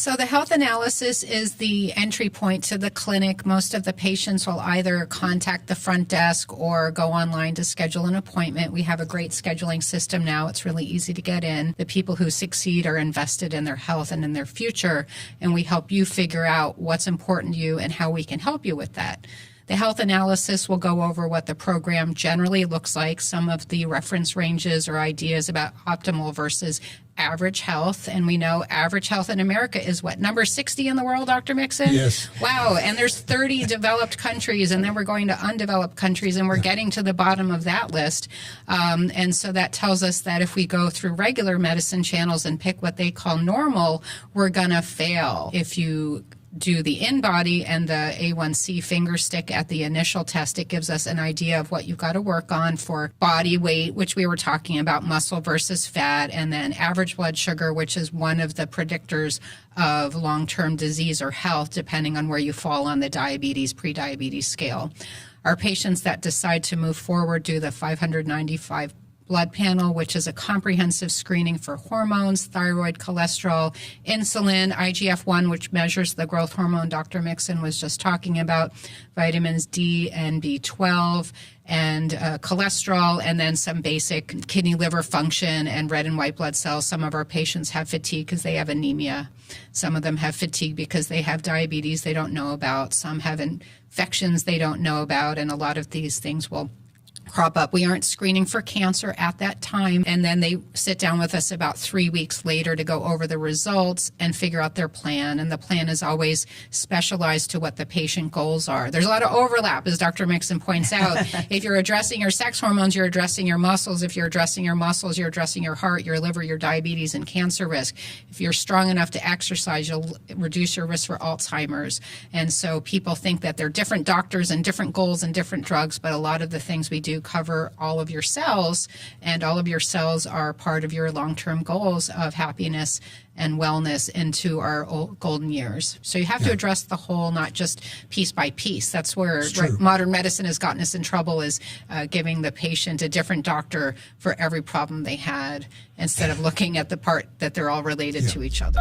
So the health analysis is the entry point to the clinic. Most of the patients will either contact the front desk or go online to schedule an appointment. We have a great scheduling system now. It's really easy to get in. The people who succeed are invested in their health and in their future, and we help you figure out what's important to you and how we can help you with that. The health analysis will go over what the program generally looks like, some of the reference ranges or ideas about optimal versus average health. And we know average health in America is what, number 60 in the world, Dr. Mixon? Yes. Wow. And there's 30 developed countries, and then we're going to undeveloped countries, and we're getting to the bottom of that list. And so that tells us that if we go through regular medicine channels and pick what they call normal, we're going to fail. If you do the in-body and the A1C finger stick at the initial test, it gives us an idea of what you've got to work on for body weight, which we were talking about, muscle versus fat, and then average blood sugar, which is one of the predictors of long-term disease or health, depending on where you fall on the diabetes, pre-diabetes scale. Our patients that decide to move forward do the 595 blood panel, which is a comprehensive screening for hormones, thyroid, cholesterol, insulin, IGF-1, which measures the growth hormone Dr. Mixon was just talking about, vitamins D and B12, and cholesterol, and then some basic kidney liver function and red and white blood cells. Some of our patients have fatigue because they have anemia. Some of them have fatigue because they have diabetes they don't know about. Some have infections they don't know about, and a lot of these things will crop up. We aren't screening for cancer at that time, and then they sit down with us about 3 weeks later to go over the results and figure out their plan, and the plan is always specialized to what the patient goals are. There's a lot of overlap, as Dr. Mixon points out. If you're addressing your sex hormones, you're addressing your muscles. If you're addressing your muscles, you're addressing your heart, your liver, your diabetes, and cancer risk. If you're strong enough to exercise, you'll reduce your risk for Alzheimer's. And so people think that they're different doctors and different goals and different drugs, but a lot of the things we do cover all of your cells, and all of your cells are part of your long-term goals of happiness and wellness into our golden years. So you have to address the whole, not just piece by piece. That's where modern medicine has gotten us in trouble, is giving the patient a different doctor for every problem they had, instead of looking at the part that they're all related to each other.